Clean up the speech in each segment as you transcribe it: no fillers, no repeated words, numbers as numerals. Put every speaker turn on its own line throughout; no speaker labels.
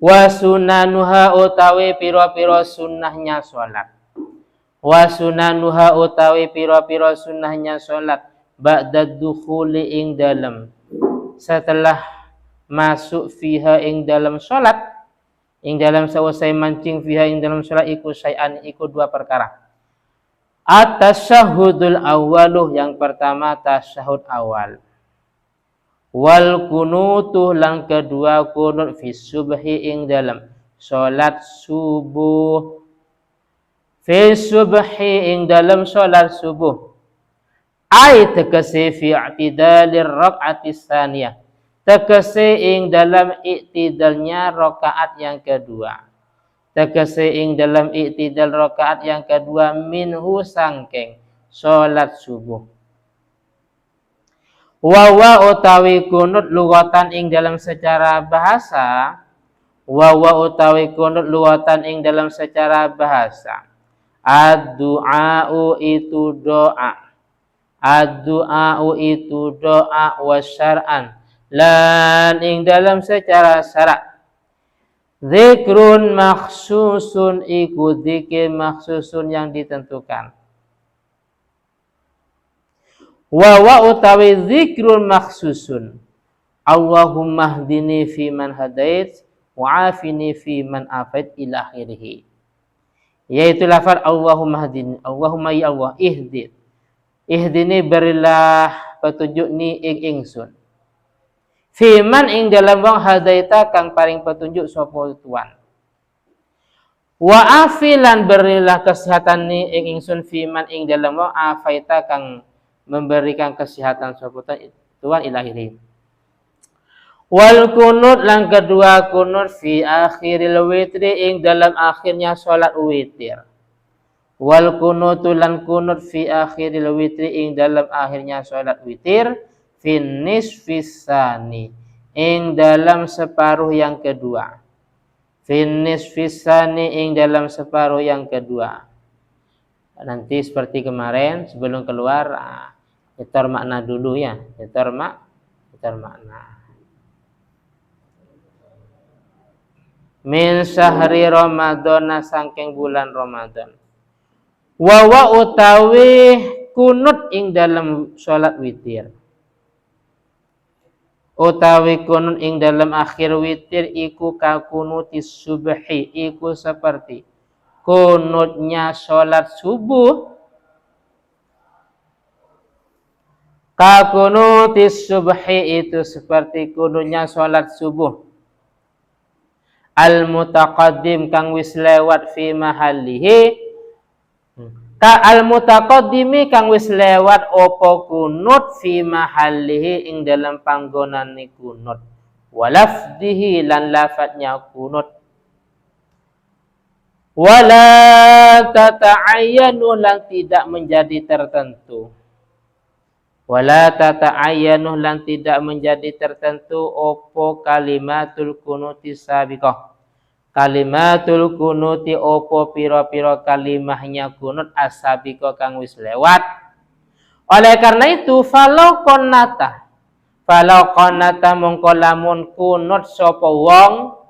Wa sunanuha utawi piro-piro sunnahnya sholat. Wa sunanuha utawi piro-piro sunnahnya sholat. Ba'da dukhuli ing dalam. Setelah masuk fiha ing dalam sholat. Ing dalam selesai mancing fiha ing dalam sholat. Iku syai'an iku dua perkara. At-tasyahudul awaluh. Yang pertama tasyahud awal. Wal kunutuh lang kedua kunut fi subhi ing dalam salat subuh. Fi subhi ing dalam salat subuh. Ai tegese fi i'tidalir rakaat tsaniyah. Tegese ing dalam i'tidalnya rakaat yang kedua. Tegese ing dalam i'tidal rakaat yang kedua minhu sangking salat subuh. Wawa utawi kunut lughatan ing dalam secara bahasa. Wawa utawi kunut lughatan ing dalam secara bahasa. Ad-du'a'u itu doa. Ad-du'a'u itu doa wasyar'an. Lan ing dalam secara syarak. Zikrun makhsusun iku dzikir makhsusun yang ditentukan. Wa utawi zikrun makhsusun. Allahumma hdini fi man hadait wa afini fi man afait ila akhirih. Yaitu lafaz Allahumma hdini. Allahumma ya Allah ihdi. Ihdini berilah petunjuk ni ing ingsun. Fi man ing dalam wong hadaita kang paring petunjuk sapa tuan. Wa afilan berilah kesehatan ni ing ingsun fi man ing dalam wong afaita kang memberikan kesehatan sapa tuan ilahi. Wal kunut lang kedua kunut fi akhiril witri ing dalam akhirnya salat witir. Wal kunut lan kunut fi akhiril witri ing dalam akhirnya salat witir fi nisfis sani ing dalam separuh yang kedua. Fi nisfis sani ing dalam separuh yang kedua. Nanti seperti kemarin sebelum keluar itar makna dulu ya. Itar makna. Min syahri Ramadan saking bulan Ramadan. Wa utawi kunut ing dalam salat witir. Utawi kunut ing dalam akhir witir iku ka kunutis subhi iku seperti kunutnya sholat subuh. Ka kunutis subhi itu seperti kunutnya sholat subuh. Al mutaqaddim kang wis lewat fi mahallihi. Ka al mutaqaddimi kang wis lewat opo kunut fi mahallihi ing dalam panggonane kunut. Walafdihi lan lafadznya kunut. Wala tata'ayyanu lan tidak menjadi tertentu. Wala tata'ayyanu lan tidak menjadi tertentu opo kalimatul kunuti sabiqah. Kalimatul kunuti opo piro-piro kalimahnya kunut as-sabiqah kang wis lewat. Oleh karena itu falau qannata mongko lamun kunut sapa wong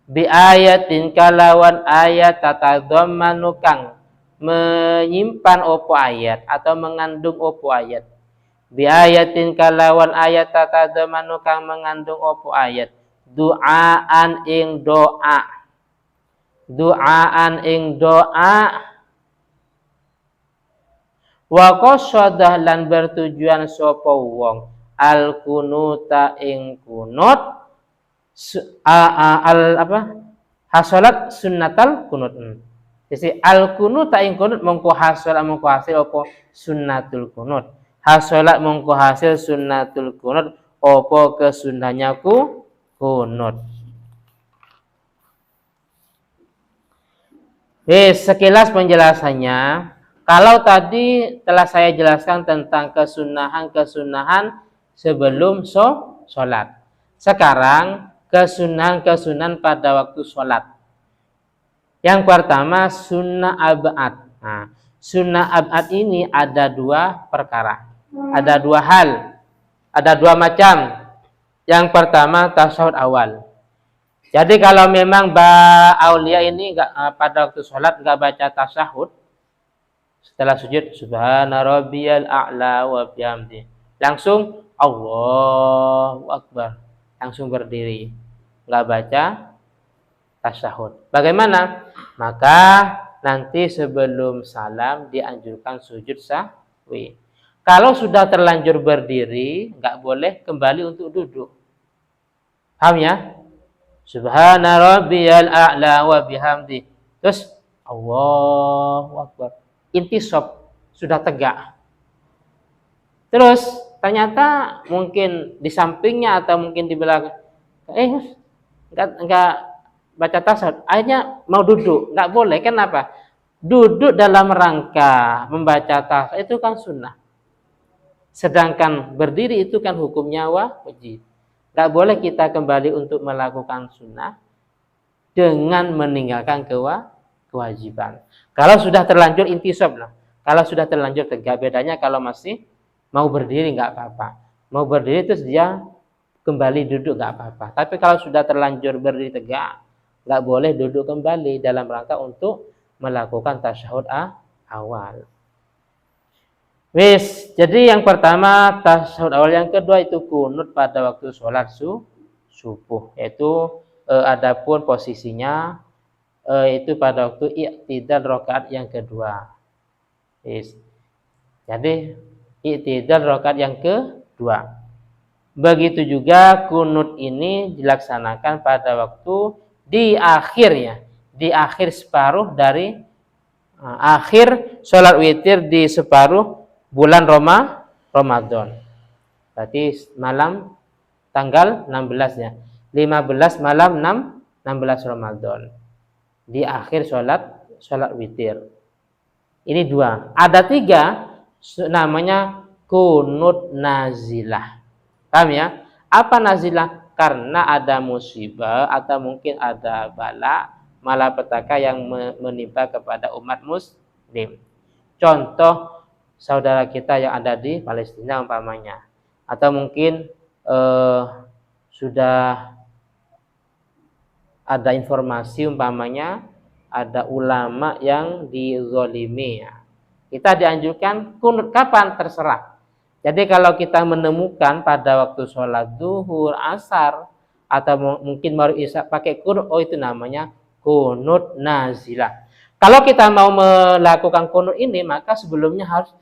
bi ayatin kalawan ayat tatadhammanu kang menyimpan opo ayat atau mengandung opo ayat. Bi ayatin kalawan ayat tatadhammanu kang mengandung opo ayat. Du'aan ing doa. Du'aan ing doa. Wa qasadah lan bertujuan sapa wong al kunuta ing kunut. Hasolat sunnatal kunut. Jadi al kunut ing kunut mongko hasil apa sunnatul kunut. Hasolat mongko hasil sunnatul kunut apa kesunnahnya kunut. Sekilas penjelasannya. Kalau tadi telah saya jelaskan tentang kesunahan sebelum sholat. Sekarang kesunahan pada waktu sholat. Yang pertama sunnah ab'ad. Nah, sunnah ab'ad ini ada dua perkara. Ada dua hal. Ada dua macam. Yang pertama tasyahud awal. Jadi kalau memang aulia ini pada waktu sholat nggak baca tasyahud, setelah sujud subhana rabbiyal a'la wa bihamdi, langsung Allahu akbar, langsung berdiri, nggak baca tasyahud. Bagaimana? Maka nanti sebelum salam dianjurkan sujud sahwi. Kalau sudah terlanjur berdiri, nggak boleh kembali untuk duduk. Paham ya? Subhana rabbiyal a'la wa bihamdi. Terus Allahu akbar. Intisab, sudah tegak. Terus ternyata mungkin di sampingnya atau mungkin di belakang enggak baca tasyahud. Akhirnya mau duduk, enggak boleh. Kenapa? Duduk dalam rangka membaca tasyahud itu kan sunnah. Sedangkan berdiri itu kan hukumnya wajib. Tidak boleh kita kembali untuk melakukan sunnah dengan meninggalkan kewajiban. Kalau sudah terlanjur intisab lah. Kalau sudah terlanjur tegak, bedanya kalau masih mau berdiri nggak apa-apa. Mau berdiri terus dia kembali duduk nggak apa-apa. Tapi kalau sudah terlanjur berdiri tegak, nggak boleh duduk kembali dalam rangka untuk melakukan tasyahud awal. Wis, jadi yang pertama tasyahud awal, yang kedua itu kunut pada waktu sholat subuh, yaitu adapun posisinya itu pada waktu i'tidal rakaat yang kedua. Wis. Jadi i'tidal rakaat yang kedua. Begitu juga kunut ini dilaksanakan pada waktu di akhirnya, di akhir separuh dari akhir sholat witir di separuh bulan Ramadan. Berarti malam tanggal 16-nya. 15 malam 16 Ramadan. Di akhir sholat witir. Ini dua. Ada tiga, namanya kunut nazilah. Paham ya? Apa nazilah? Karena ada musibah atau mungkin ada bala, malapetaka yang menimpa kepada umat muslim. Contoh saudara kita yang ada di Palestina umpamanya, atau mungkin sudah ada informasi umpamanya ada ulama yang dizalimi ya. Kita dianjurkan kunut kapan? Terserah. Jadi kalau kita menemukan pada waktu sholat zuhur, asar, atau mungkin baru isya pakai kunut, oh itu namanya kunut nazilah. Kalau kita mau melakukan kunut ini, maka sebelumnya harus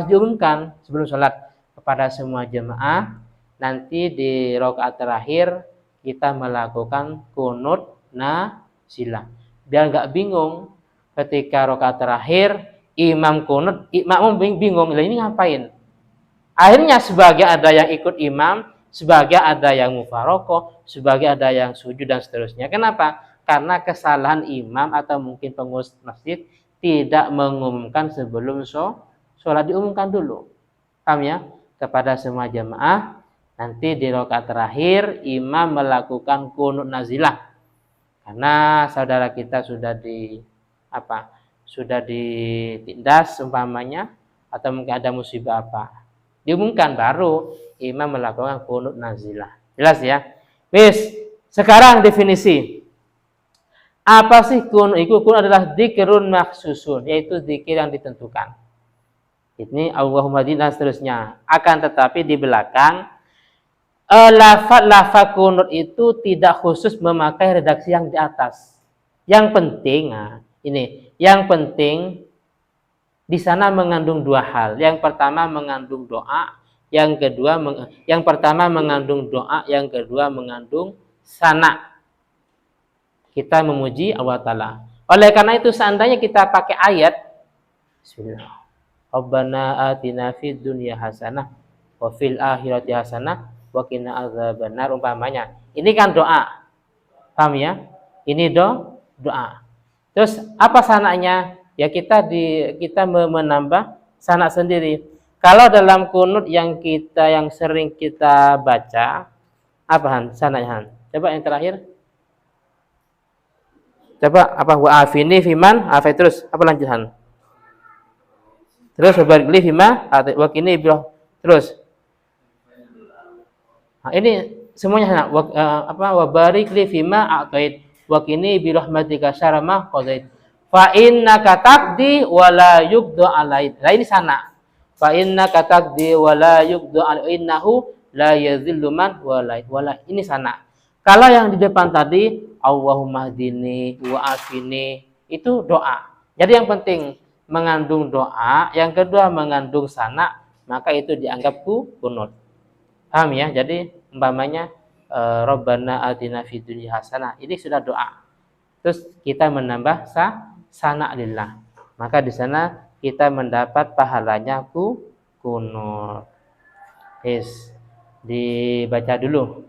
diumumkan sebelum sholat kepada semua jemaah. Nanti di rakaat terakhir kita melakukan kunut nazilah. Biar nggak bingung ketika rakaat terakhir imam kunut, makmum bingung, ini ngapain? Akhirnya sebagai ada yang ikut imam, sebagai ada yang mufarokoh, sebagai ada yang sujud dan seterusnya. Kenapa? Karena kesalahan imam atau mungkin pengurus masjid tidak mengumumkan sebelum sholat, diumumkan dulu. Paham ya? Kepada semua jemaah, nanti di rakaat terakhir imam melakukan kunut nazilah. Karena saudara kita sudah ditindas umpamanya, atau mungkin ada musibah apa. Diumumkan baru imam melakukan kunut nazilah. Jelas ya? Wis, sekarang definisi. Apa sih kunut? Kunut adalah dzikrun makhsusun, yaitu zikir yang ditentukan. Ini Allahumma din dan seterusnya. Akan tetapi di belakang lafaz kunut itu tidak khusus memakai redaksi yang di atas. Yang penting yang penting di sana mengandung dua hal. Yang pertama mengandung doa, yang pertama mengandung doa, yang kedua mengandung sana. Kita memuji Allah Ta'ala. Oleh karena itu seandainya kita pakai ayat Bismillah. Rabbana atina fid dunya hasanah wa fil akhirati hasanah wa qina adzabannar umpamanya. Ini kan doa. Paham ya? Ini doa. Terus apa sananya? Ya kita menambah sanak sendiri. Kalau dalam kunut yang sering kita baca, apa sananya? Coba yang terakhir. Coba apa wa'afini fiman afai terus apa lanjutan? Terus barik li fima wa kini terus. Nah, ini semuanya sana. Wa barik li fima a'tait wa qini bi rahmatika syarra ma qadait. Fa innaka taqdi wa la yuqda alaik. Nah ini sana. Fa innaka taqdi wa la yuqda alaik innahu la yadhillu man wala. Ini sana. Kalau yang di depan tadi Allahumma hdini wa afini itu doa. Jadi yang penting mengandung doa, yang kedua mengandung sana, maka itu dianggap kunut. Paham ya? Jadi umpamanya Rabbana atina fid dunya hasanah. Ini sudah doa. Terus kita menambah sana lillah. Maka di sana kita mendapat pahalanya kunut. Dibaca dulu.